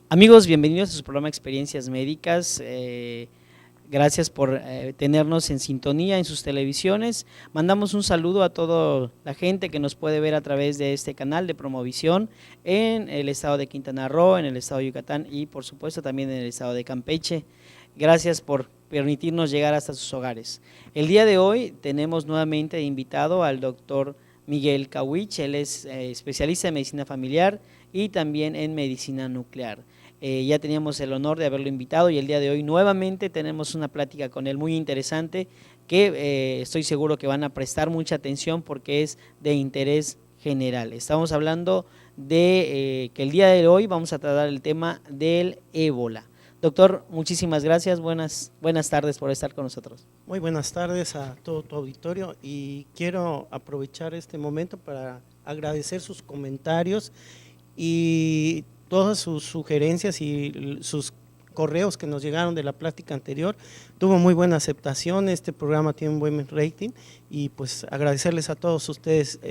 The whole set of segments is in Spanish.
Amigos, bienvenidos a su programa Experiencias Médicas. Gracias por tenernos en sintonía en sus televisiones. Mandamos un saludo a toda la gente que nos puede ver a través de este canal de Promovisión en el estado de Quintana Roo, en el estado de Yucatán y por supuesto también en el estado de Campeche. Gracias por permitirnos llegar hasta sus hogares. El día de hoy tenemos nuevamente invitado al doctor Miguel Kawich. Él es especialista en medicina familiar y también en medicina nuclear. Ya teníamos el honor de haberlo invitado y el día de hoy nuevamente tenemos una plática con él muy interesante que estoy seguro que van a prestar mucha atención porque es de interés general. Estamos hablando de que el día de hoy vamos a tratar el tema del ébola. Doctor, muchísimas gracias, buenas tardes por estar con nosotros. Muy buenas tardes a todo tu auditorio y quiero aprovechar este momento para agradecer sus comentarios y todas sus sugerencias y sus correos que nos llegaron de la plática anterior. Tuvo muy buena aceptación, este programa tiene un buen rating y pues agradecerles a todos ustedes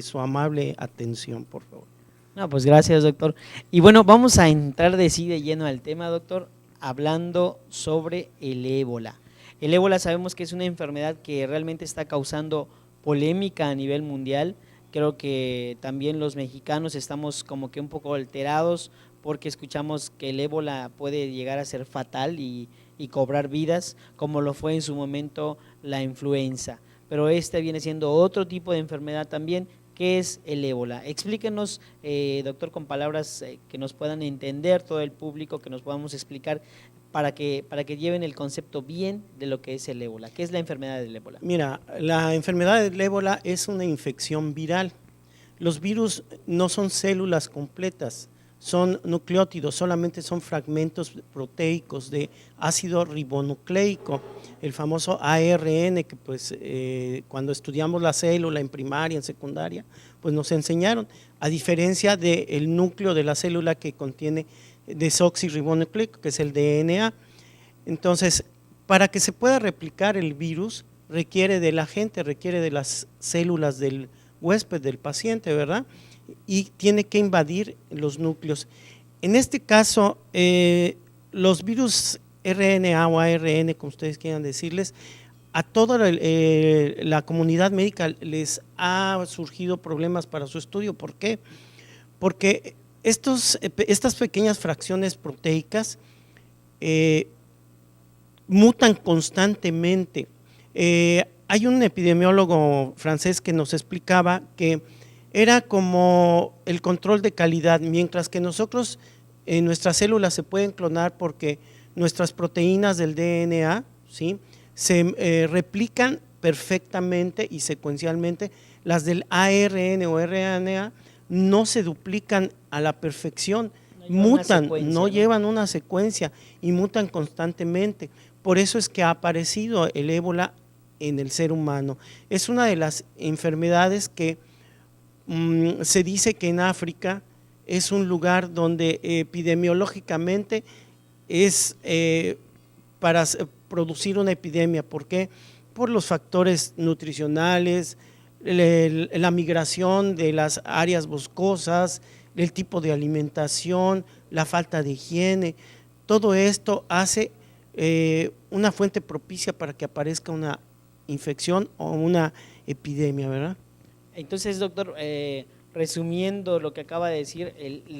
su amable atención, por favor. No, pues gracias, doctor. Y bueno, vamos a entrar de lleno al tema, doctor, hablando sobre el ébola. El ébola sabemos que es una enfermedad que realmente está causando polémica a nivel mundial. Creo que también los mexicanos estamos como que un poco alterados porque escuchamos que el ébola puede llegar a ser fatal y cobrar vidas, como lo fue en su momento la influenza. Pero este viene siendo otro tipo de enfermedad también. ¿Qué es el ébola? Explíquenos, doctor, con palabras que nos puedan entender todo el público, que nos podamos explicar para que lleven el concepto bien de lo que es el ébola. ¿Qué es la enfermedad del ébola? Mira, la enfermedad del ébola es una infección viral. Los virus no son células completas, son nucleótidos, solamente son fragmentos proteicos de ácido ribonucleico, el famoso ARN que pues cuando estudiamos la célula en primaria, en secundaria, pues nos enseñaron, a diferencia del núcleo de la célula que contiene desoxirribonucleico, que es el DNA. Entonces, para que se pueda replicar el virus, requiere del agente, requiere de las células del huésped, del paciente, ¿verdad? Y tiene que invadir los núcleos. En este caso, los virus RNA o ARN, como ustedes quieran decirles, a toda la comunidad médica les ha surgido problemas para su estudio. ¿Por qué? Porque estas pequeñas fracciones proteicas mutan constantemente. Hay un epidemiólogo francés que nos explicaba que era como el control de calidad, mientras que nosotros, nuestras células se pueden clonar porque nuestras proteínas del DNA, ¿sí?, se replican perfectamente y secuencialmente. Las del ARN o RNA no se duplican a la perfección, mutan, no llevan una secuencia y mutan constantemente. Por eso es que ha aparecido el ébola en el ser humano. Es una de las enfermedades que se dice que en África es un lugar donde epidemiológicamente es para producir una epidemia. ¿Por qué? Por los factores nutricionales, la migración de las áreas boscosas, el tipo de alimentación, la falta de higiene. Todo esto hace una fuente propicia para que aparezca una infección o una epidemia, ¿verdad? Entonces, doctor, resumiendo lo que acaba de decir,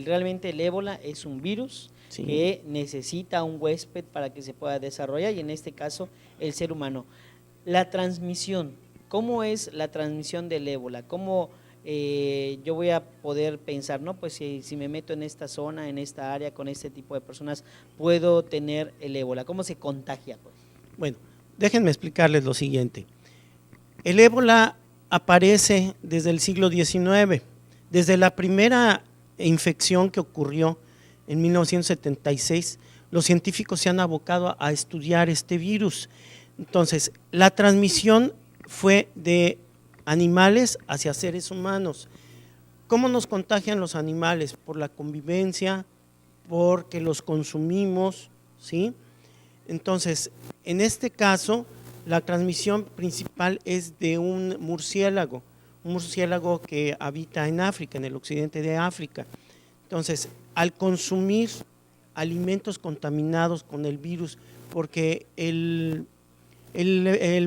realmente el ébola es un virus, sí, que necesita un huésped para que se pueda desarrollar, y en este caso el ser humano. La transmisión, ¿cómo es la transmisión del ébola? ¿Cómo yo voy a poder pensar, no, pues si me meto en esta zona, en esta área, con este tipo de personas, puedo tener el ébola? ¿Cómo se contagia, pues? Bueno, déjenme explicarles lo siguiente. El ébola aparece desde el siglo XIX, desde la primera infección que ocurrió en 1976, los científicos se han abocado a estudiar este virus. Entonces, la transmisión fue de animales hacia seres humanos. ¿Cómo nos contagian los animales? Por la convivencia, porque los consumimos, ¿sí? Entonces, en este caso, la transmisión principal es de un murciélago que habita en África, en el occidente de África. Entonces, al consumir alimentos contaminados con el virus, porque el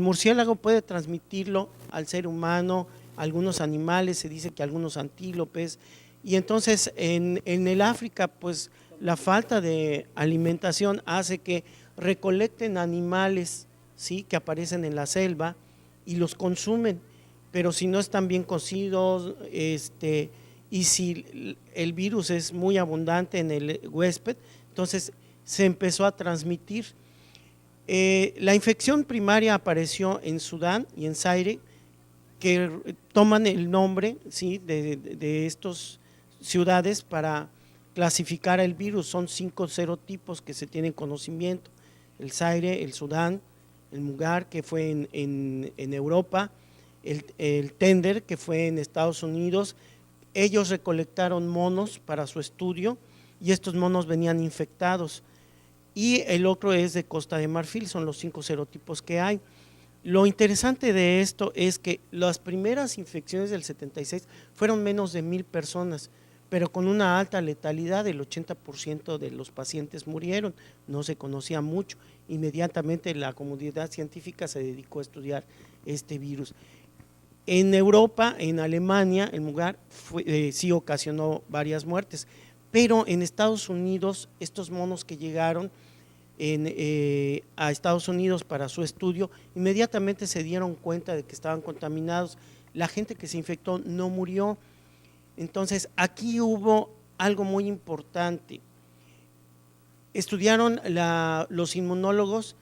murciélago puede transmitirlo al ser humano, a algunos animales, se dice que algunos antílopes, y entonces en el África, pues la falta de alimentación hace que recolecten animales, ¿sí?, que aparecen en la selva y los consumen, pero si no están bien cocidos, y si el virus es muy abundante en el huésped, entonces se empezó a transmitir. La infección primaria apareció en Sudán y en Zaire, que toman el nombre, ¿sí?, de estas ciudades para clasificar el virus. Son 5 serotipos que se tienen conocimiento: el Zaire, el Sudán, el Mugar, que fue en Europa, el Tender, que fue en Estados Unidos. Ellos recolectaron monos para su estudio y estos monos venían infectados. Y el otro es de Costa de Marfil, son los 5 serotipos que hay. Lo interesante de esto es que las primeras infecciones del 76 fueron menos de 1000 personas, pero con una alta letalidad. El 80% de los pacientes murieron, no se conocía mucho. Inmediatamente la comunidad científica se dedicó a estudiar este virus. En Europa, en Alemania, el Mugar sí ocasionó varias muertes, pero en Estados Unidos, estos monos que llegaron a Estados Unidos para su estudio, inmediatamente se dieron cuenta de que estaban contaminados. La gente que se infectó no murió. Entonces, aquí hubo algo muy importante. Estudiaron los inmunólogos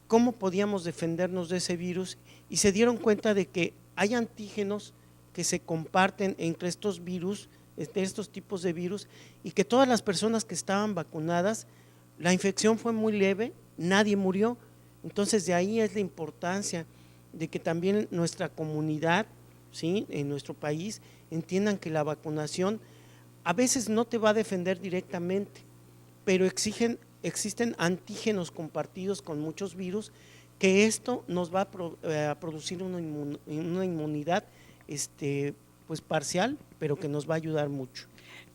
cómo podíamos defendernos de ese virus y se dieron cuenta de que hay antígenos que se comparten entre estos virus, entre estos tipos de virus, y que todas las personas que estaban vacunadas, la infección fue muy leve, nadie murió. Entonces, de ahí es la importancia de que también nuestra comunidad, ¿sí?, en nuestro país, entiendan que la vacunación a veces no te va a defender directamente, pero existen antígenos compartidos con muchos virus, que esto nos va a producir una inmunidad pues parcial, pero que nos va a ayudar mucho.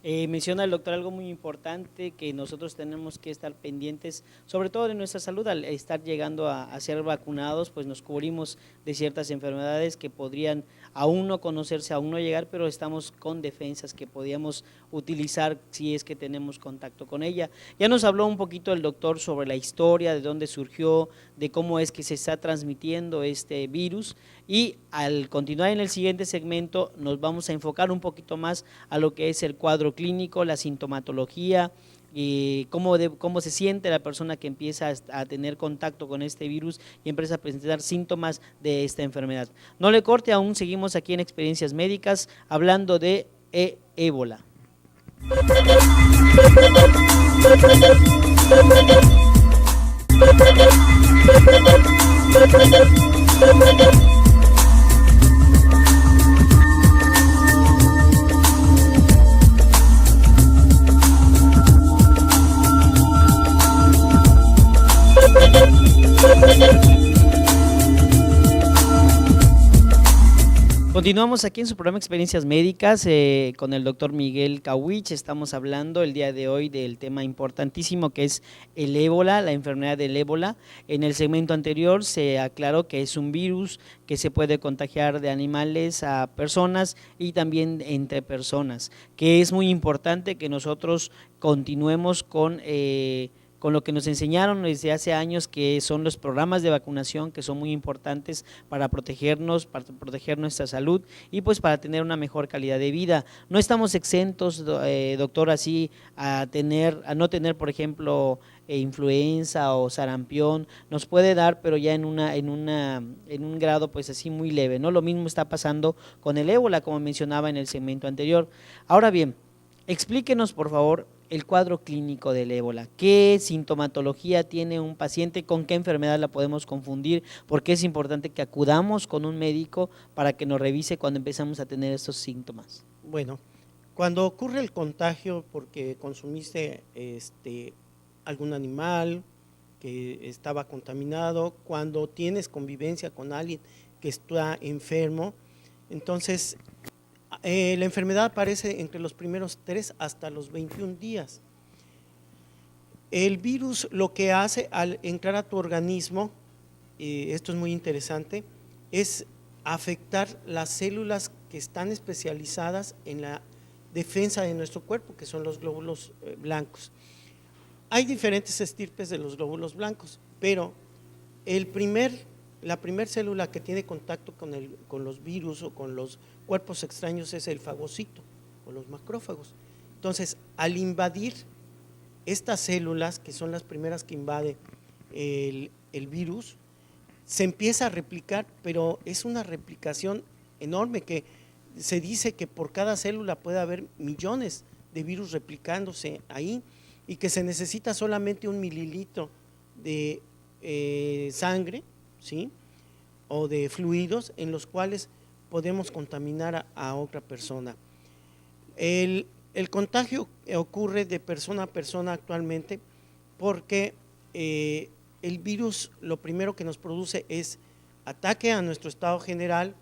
Menciona el doctor algo muy importante, que nosotros tenemos que estar pendientes, sobre todo de nuestra salud. Al estar llegando a ser vacunados, pues nos cubrimos de ciertas enfermedades que podrían aún no conocerse, aún no llegar, pero estamos con defensas que podíamos utilizar si es que tenemos contacto con ella. Ya nos habló un poquito el doctor sobre la historia, de dónde surgió, de cómo es que se está transmitiendo este virus, y al continuar en el siguiente segmento nos vamos a enfocar un poquito más a lo que es el cuadro clínico, la sintomatología, y cómo se siente la persona que empieza a tener contacto con este virus y empieza a presentar síntomas de esta enfermedad. No le corte, aún seguimos aquí en Experiencias Médicas hablando de ébola. Continuamos aquí en su programa Experiencias Médicas con el doctor Miguel Kawich. Estamos hablando el día de hoy del tema importantísimo que es el ébola, la enfermedad del ébola. En el segmento anterior se aclaró que es un virus que se puede contagiar de animales a personas y también entre personas, que es muy importante que nosotros continuemos con lo que nos enseñaron desde hace años, que son los programas de vacunación, que son muy importantes para protegernos, para proteger nuestra salud y pues para tener una mejor calidad de vida. No estamos exentos, doctor, así a no tener, por ejemplo, influenza o sarampión. Nos puede dar, pero ya en un grado pues así muy leve, ¿no? Lo mismo está pasando con el ébola, como mencionaba en el segmento anterior. Ahora bien, explíquenos, por favor, el cuadro clínico del ébola. ¿Qué sintomatología tiene un paciente? ¿Con qué enfermedad la podemos confundir? Porque es importante que acudamos con un médico para que nos revise cuando empezamos a tener estos síntomas. Bueno, cuando ocurre el contagio porque consumiste algún animal que estaba contaminado, cuando tienes convivencia con alguien que está enfermo, entonces la enfermedad aparece entre los primeros 3 hasta los 21 días. El virus lo que hace al entrar a tu organismo, esto es muy interesante, es afectar las células que están especializadas en la defensa de nuestro cuerpo, que son los glóbulos blancos. Hay diferentes estirpes de los glóbulos blancos, pero la primera célula que tiene contacto con los virus o con los cuerpos extraños es el fagocito o los macrófagos. Entonces, al invadir estas células, que son las primeras que invade el virus, se empieza a replicar, pero es una replicación enorme, que se dice que por cada célula puede haber millones de virus replicándose ahí, y que se necesita solamente 1 mililitro de sangre, ¿sí?, o de fluidos en los cuales podemos contaminar a otra persona. El contagio ocurre de persona a persona actualmente porque el virus lo primero que nos produce es ataque a nuestro estado general,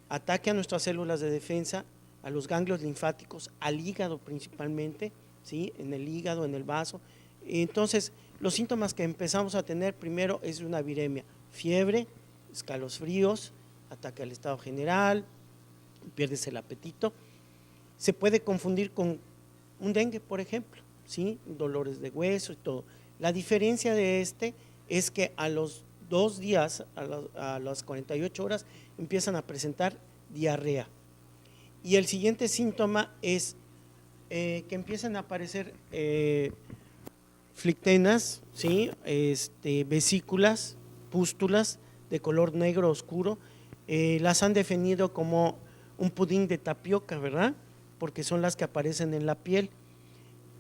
ataque a nuestras células de defensa, a los ganglios linfáticos, al hígado principalmente, ¿sí?, en el hígado, en el vaso. Entonces, los síntomas que empezamos a tener primero es una viremia, fiebre, escalofríos, ataque al estado general, pierdes el apetito. Se puede confundir con un dengue, por ejemplo, ¿sí?, dolores de hueso y todo. La diferencia de es que a los 2 días, a las 48 horas, empiezan a presentar diarrea. Y el siguiente síntoma es que empiezan a aparecer flictenas, ¿sí?, vesículas, pústulas de color negro oscuro. Las han definido como un pudín de tapioca, ¿verdad?, porque son las que aparecen en la piel.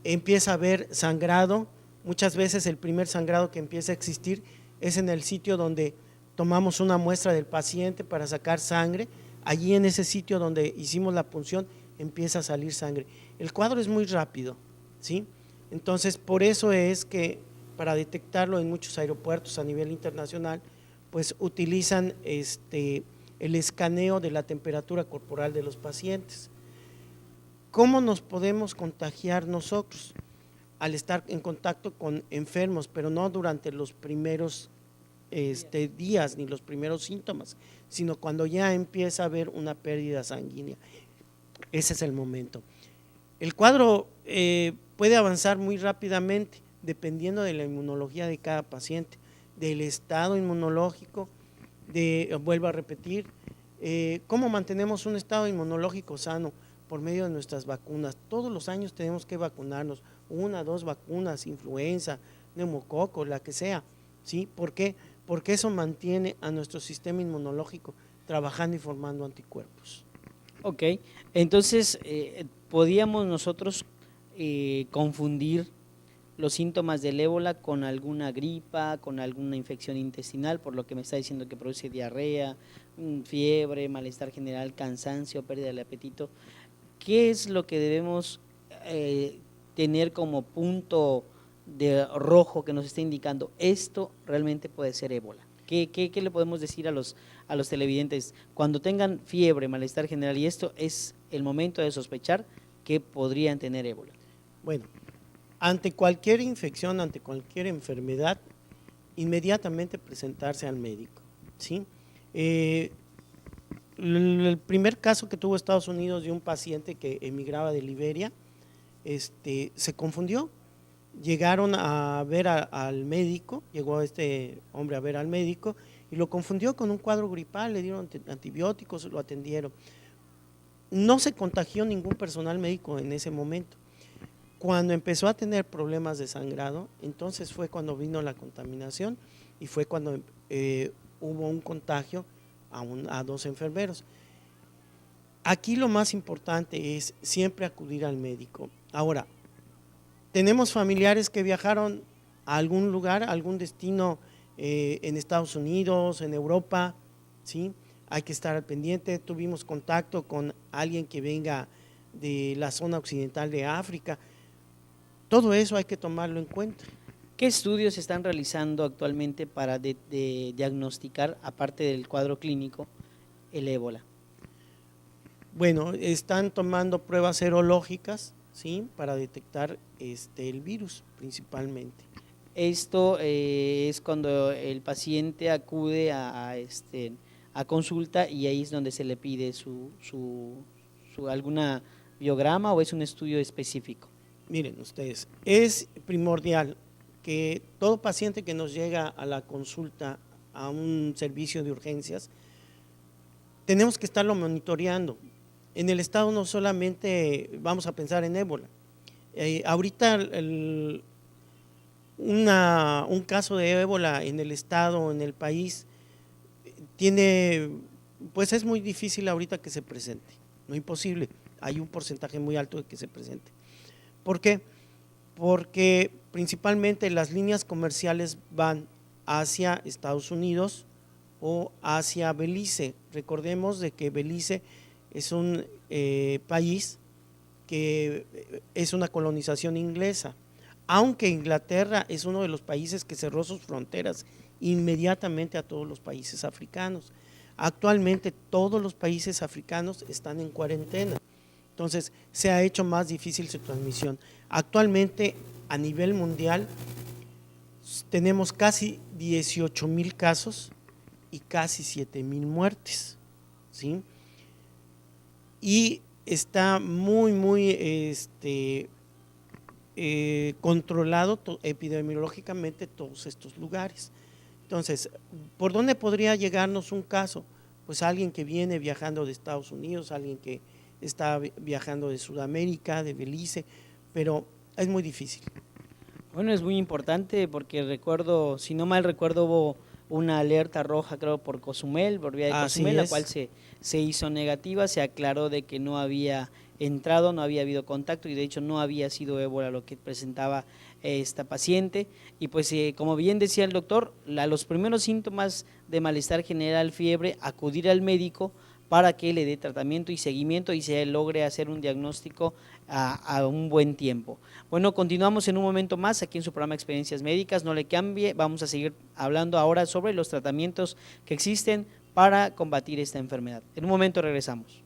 Empieza a haber sangrado. Muchas veces el primer sangrado que empieza a existir es en el sitio donde tomamos una muestra del paciente para sacar sangre. Allí, en ese sitio donde hicimos la punción, empieza a salir sangre. El cuadro es muy rápido, ¿sí? Entonces, por eso es que para detectarlo en muchos aeropuertos a nivel internacional, pues utilizan el escaneo de la temperatura corporal de los pacientes. ¿Cómo nos podemos contagiar nosotros? Al estar en contacto con enfermos, pero no durante los primeros días ni los primeros síntomas, sino cuando ya empieza a haber una pérdida sanguínea. Ese es el momento. El cuadro puede avanzar muy rápidamente dependiendo de la inmunología de cada paciente, del estado inmunológico, vuelvo a repetir, ¿cómo mantenemos un estado inmunológico sano? Por medio de nuestras vacunas. Todos los años tenemos que vacunarnos, 1 o 2 vacunas, influenza, neumococo, la que sea, ¿sí? ¿Por qué? Porque eso mantiene a nuestro sistema inmunológico trabajando y formando anticuerpos. Ok, entonces podíamos nosotros confundir los síntomas del ébola con alguna gripa, con alguna infección intestinal, por lo que me está diciendo que produce diarrea, fiebre, malestar general, cansancio, pérdida del apetito. ¿Qué es lo que debemos tener como punto de rojo que nos está indicando esto realmente puede ser ébola? ¿Qué le podemos decir a los televidentes? Cuando tengan fiebre, malestar general y esto es el momento de sospechar que podrían tener ébola. Bueno, ante cualquier infección, ante cualquier enfermedad, inmediatamente presentarse al médico, ¿sí? El primer caso que tuvo Estados Unidos de un paciente que emigraba de Liberia, se confundió. Llegaron a ver al médico, llegó este hombre a ver al médico y lo confundió con un cuadro gripal, le dieron antibióticos, lo atendieron. No se contagió ningún personal médico en ese momento. Cuando empezó a tener problemas de sangrado, entonces fue cuando vino la contaminación y fue cuando hubo un contagio a 2 enfermeros. Aquí lo más importante es siempre acudir al médico. Ahora, tenemos familiares que viajaron a algún lugar, a algún destino en Estados Unidos, en Europa, ¿sí? Hay que estar al pendiente. Tuvimos contacto con alguien que venga de la zona occidental de África. Todo eso hay que tomarlo en cuenta. ¿Qué estudios se están realizando actualmente para de diagnosticar, aparte del cuadro clínico, el ébola? Bueno, están tomando pruebas serológicas, ¿sí? Para detectar el virus principalmente. Esto es cuando el paciente acude a consulta y ahí es donde se le pide alguna biograma o es un estudio específico. Miren ustedes, es primordial que todo paciente que nos llega a la consulta a un servicio de urgencias, tenemos que estarlo monitoreando. En el estado no solamente vamos a pensar en ébola. Ahorita un caso de ébola en el estado, en el país, pues es muy difícil ahorita que se presente, no imposible, hay un porcentaje muy alto de que se presente. ¿Por qué? Porque principalmente las líneas comerciales van hacia Estados Unidos o hacia Belice. Recordemos de que Belice es un país que es una colonización inglesa, aunque Inglaterra es uno de los países que cerró sus fronteras inmediatamente a todos los países africanos. Actualmente todos los países africanos están en cuarentena, entonces se ha hecho más difícil su transmisión. Actualmente a nivel mundial tenemos casi 18,000 casos y casi 7,000 muertes, ¿sí? Y está muy controlado epidemiológicamente todos estos lugares. Entonces, ¿por dónde podría llegarnos un caso? Pues alguien que viene viajando de Estados Unidos, alguien que está viajando de Sudamérica, de Belice, pero es muy difícil. Bueno, es muy importante porque recuerdo, si no mal recuerdo, hubo una alerta roja, creo, por Cozumel, por vía de Cozumel, la cual se hizo negativa, se aclaró de que no había entrado, no había habido contacto y de hecho no había sido ébola lo que presentaba esta paciente. Y pues como bien decía el doctor, los primeros síntomas de malestar general, fiebre, acudir al médico para que le dé tratamiento y seguimiento y se logre hacer un diagnóstico a un buen tiempo. Bueno, continuamos en un momento más aquí en su programa Experiencias Médicas, no le cambie, vamos a seguir hablando ahora sobre los tratamientos que existen para combatir esta enfermedad. En un momento regresamos.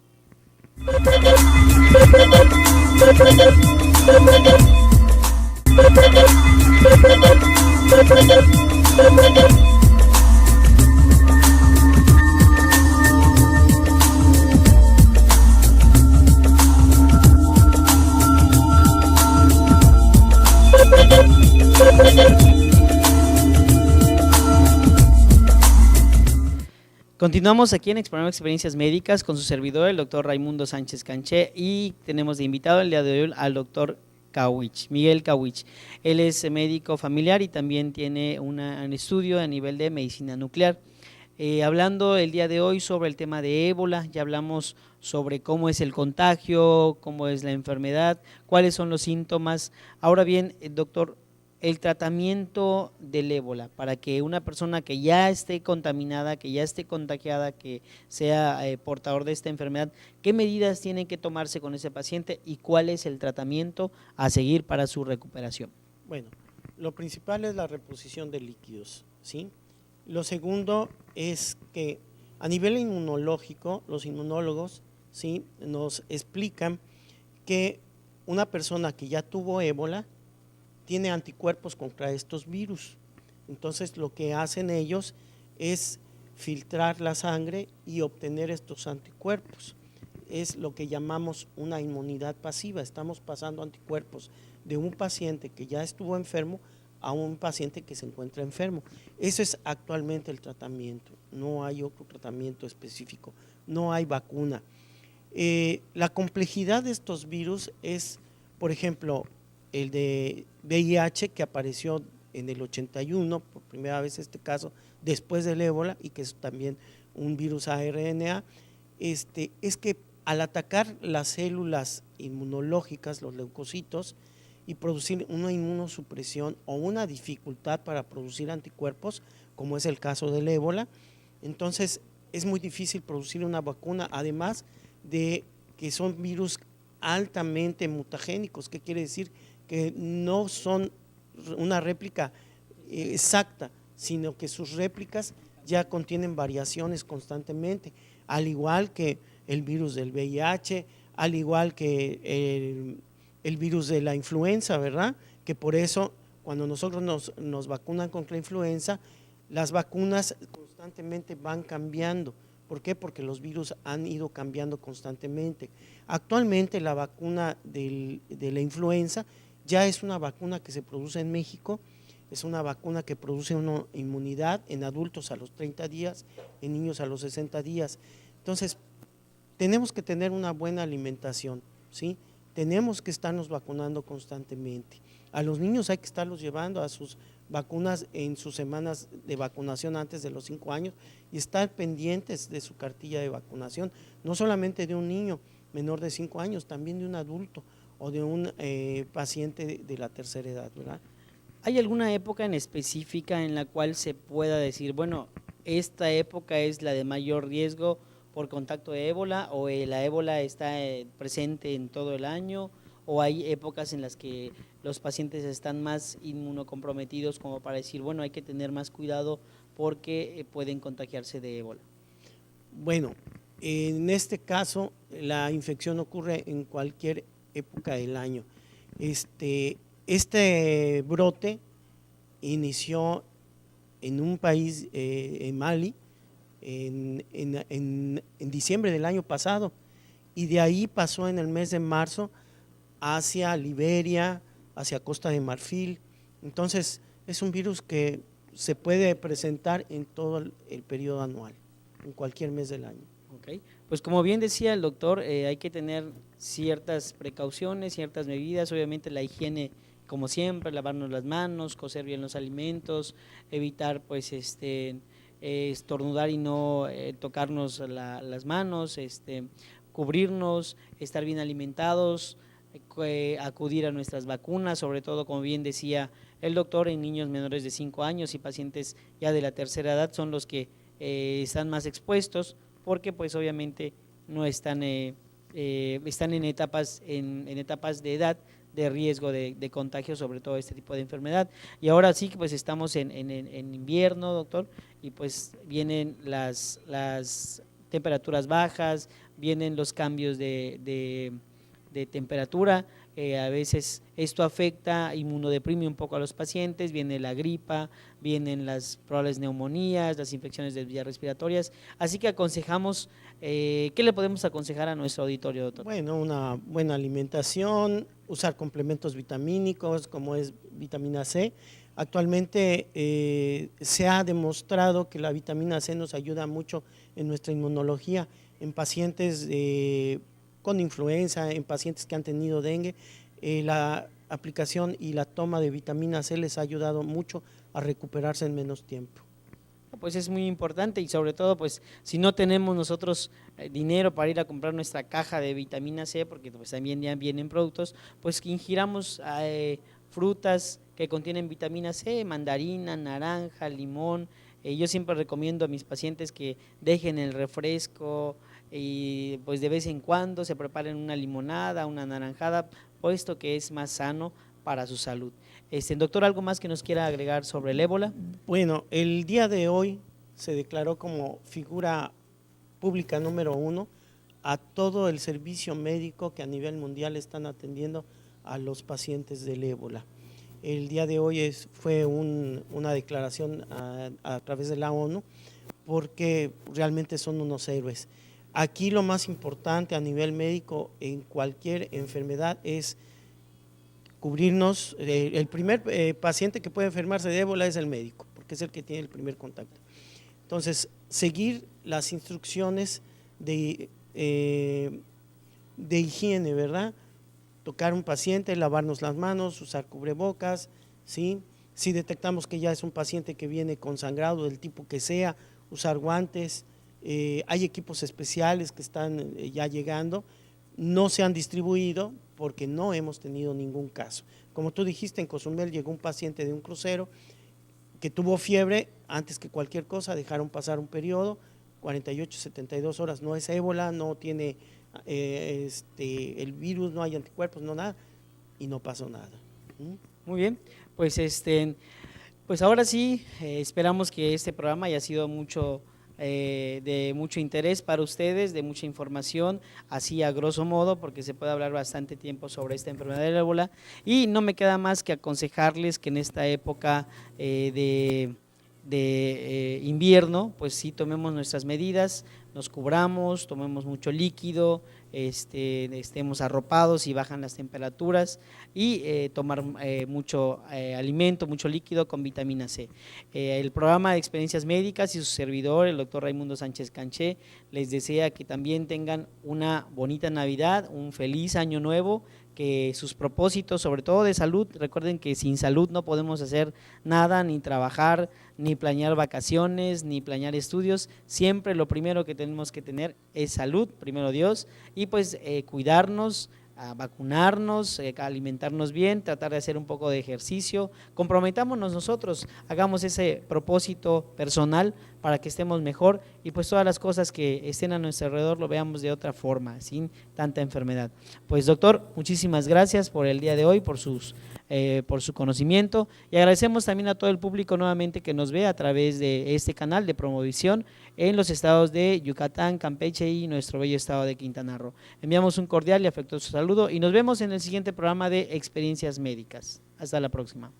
Continuamos aquí en Explorando Experiencias Médicas con su servidor, el doctor Raimundo Sánchez Canché, y tenemos de invitado el día de hoy al doctor Kawich, Miguel Kawich. Él es médico familiar y también tiene un estudio a nivel de medicina nuclear. Hablando el día de hoy sobre el tema de ébola, ya hablamos sobre cómo es el contagio, cómo es la enfermedad, cuáles son los síntomas. Ahora bien, doctor, el tratamiento del ébola para que una persona que ya esté contaminada, que ya esté contagiada, que sea portador de esta enfermedad, ¿qué medidas tienen que tomarse con ese paciente y cuál es el tratamiento a seguir para su recuperación? Bueno, lo principal es la reposición de líquidos, ¿sí? Lo segundo es que a nivel inmunológico, los inmunólogos, ¿sí?, nos explican que una persona que ya tuvo ébola tiene anticuerpos contra estos virus. Entonces lo que hacen ellos es filtrar la sangre y obtener estos anticuerpos. Es lo que llamamos una inmunidad pasiva. Estamos pasando anticuerpos de un paciente que ya estuvo enfermo a un paciente que se encuentra enfermo. Eso es actualmente el tratamiento. No hay otro tratamiento específico, no hay vacuna. La complejidad de estos virus es, por ejemplo, el de VIH que apareció en el 81, por primera vez este caso, después del ébola, y que es también un virus ARNA, es que al atacar las células inmunológicas, los leucocitos, y producir una inmunosupresión o una dificultad para producir anticuerpos, como es el caso del ébola. Entonces es muy difícil producir una vacuna, además de que son virus altamente mutagénicos. ¿Qué quiere decir? Que no son una réplica exacta, sino que sus réplicas ya contienen variaciones constantemente, al igual que el virus del VIH, al igual que el virus de la influenza, ¿verdad? Que por eso cuando nosotros nos vacunan contra la influenza, las vacunas constantemente van cambiando. ¿Por qué? Porque los virus han ido cambiando constantemente. Actualmente la vacuna de la influenza ya es una vacuna que se produce en México, es una vacuna que produce una inmunidad en adultos a los 30 días, en niños a los 60 días. Entonces, tenemos que tener una buena alimentación, ¿sí? Tenemos que estarnos vacunando constantemente. A los niños hay que estarlos llevando a sus vacunas en sus semanas de vacunación antes de los 5 años y estar pendientes de su cartilla de vacunación, no solamente de un niño menor de 5 años, también de un adulto o de un paciente de la tercera edad, ¿verdad? ¿Hay alguna época en específica en la cual se pueda decir, bueno, esta época es la de mayor riesgo por contacto de ébola, o la ébola está presente en todo el año, o hay épocas en las que los pacientes están más inmunocomprometidos como para decir, bueno, hay que tener más cuidado porque pueden contagiarse de ébola? Bueno, en este caso la infección ocurre en cualquier época del año. Este brote inició en un país, en Mali, en diciembre del año pasado, y de ahí pasó en el mes de marzo hacia Liberia, hacia Costa de Marfil. Entonces es un virus que se puede presentar en todo el periodo anual, en cualquier mes del año. Okay. Pues como bien decía el doctor, hay que tener ciertas precauciones, ciertas medidas, obviamente la higiene, como siempre, lavarnos las manos, cocer bien los alimentos, evitar pues estornudar y no tocarnos las manos, cubrirnos, estar bien alimentados, acudir a nuestras vacunas, sobre todo como bien decía el doctor, en niños menores de 5 años y pacientes ya de la tercera edad son los que están más expuestos, porque pues obviamente no están, están en etapas de edad de riesgo de contagio, sobre todo este tipo de enfermedad. Y ahora sí que pues estamos en invierno, doctor, y pues vienen las temperaturas bajas, vienen los cambios de temperatura, a veces esto afecta, inmunodeprime un poco a los pacientes, viene la gripa, vienen las probables neumonías, las infecciones de vías respiratorias, así que aconsejamos, ¿qué le podemos aconsejar a nuestro auditorio, doctor? Bueno, una buena alimentación, usar complementos vitamínicos como es vitamina C. Actualmente se ha demostrado que la vitamina C nos ayuda mucho en nuestra inmunología, en pacientes con influenza, en pacientes que han tenido dengue. La aplicación y la toma de vitamina C les ha ayudado mucho a recuperarse en menos tiempo. Pues es muy importante, y sobre todo pues si no tenemos nosotros dinero para ir a comprar nuestra caja de vitamina C, porque pues también ya vienen productos, pues que ingiramos frutas que contienen vitamina C, mandarina, naranja, limón. Yo siempre recomiendo a mis pacientes que dejen el refresco y pues de vez en cuando se preparen una limonada, una naranjada, puesto que es más sano para su salud. Doctor, ¿algo más que nos quiera agregar sobre el ébola? Bueno, el día de hoy se declaró como figura pública número 1 a todo el servicio médico que a nivel mundial están atendiendo a los pacientes del ébola. El día de hoy fue una declaración a través de la ONU, porque realmente son unos héroes. Aquí lo más importante a nivel médico en cualquier enfermedad es cubrirnos. El primer paciente que puede enfermarse de ébola es el médico, porque es el que tiene el primer contacto. Entonces, seguir las instrucciones de higiene, ¿verdad? Tocar un paciente, lavarnos las manos, usar cubrebocas, ¿sí? Si detectamos que ya es un paciente que viene con sangrado del tipo que sea, usar guantes. Hay equipos especiales que están ya llegando, no se han distribuido porque no hemos tenido ningún caso. Como tú dijiste, en Cozumel llegó un paciente de un crucero que tuvo fiebre, antes que cualquier cosa dejaron pasar un periodo, 48, 72 horas, no es ébola, no tiene el virus, no hay anticuerpos, no nada, y no pasó nada. Muy bien, pues pues ahora sí, esperamos que este programa haya sido de mucho interés para ustedes, de mucha información, así a grosso modo, porque se puede hablar bastante tiempo sobre esta enfermedad del ébola, y no me queda más que aconsejarles que en esta época de invierno, pues sí tomemos nuestras medidas, nos cubramos, tomemos mucho líquido, estemos arropados y bajan las temperaturas, y tomar mucho alimento, mucho líquido con vitamina C. El programa de Experiencias Médicas y su servidor, el doctor Raimundo Sánchez Canché, les desea que también tengan una bonita Navidad, un feliz año nuevo, que sus propósitos, sobre todo de salud, recuerden que sin salud no podemos hacer nada, ni trabajar, ni planear vacaciones, ni planear estudios. Siempre lo primero que tenemos que tener es salud, primero Dios, y pues cuidarnos, a vacunarnos, alimentarnos bien, tratar de hacer un poco de ejercicio, comprometámonos nosotros, hagamos ese propósito personal para que estemos mejor, y pues todas las cosas que estén a nuestro alrededor lo veamos de otra forma, sin tanta enfermedad. Pues doctor, muchísimas gracias por el día de hoy, por su conocimiento, y agradecemos también a todo el público nuevamente que nos ve a través de este canal de Promovisión en los estados de Yucatán, Campeche y nuestro bello estado de Quintana Roo. Enviamos un cordial y afectuoso saludo y nos vemos en el siguiente programa de Experiencias Médicas. Hasta la próxima.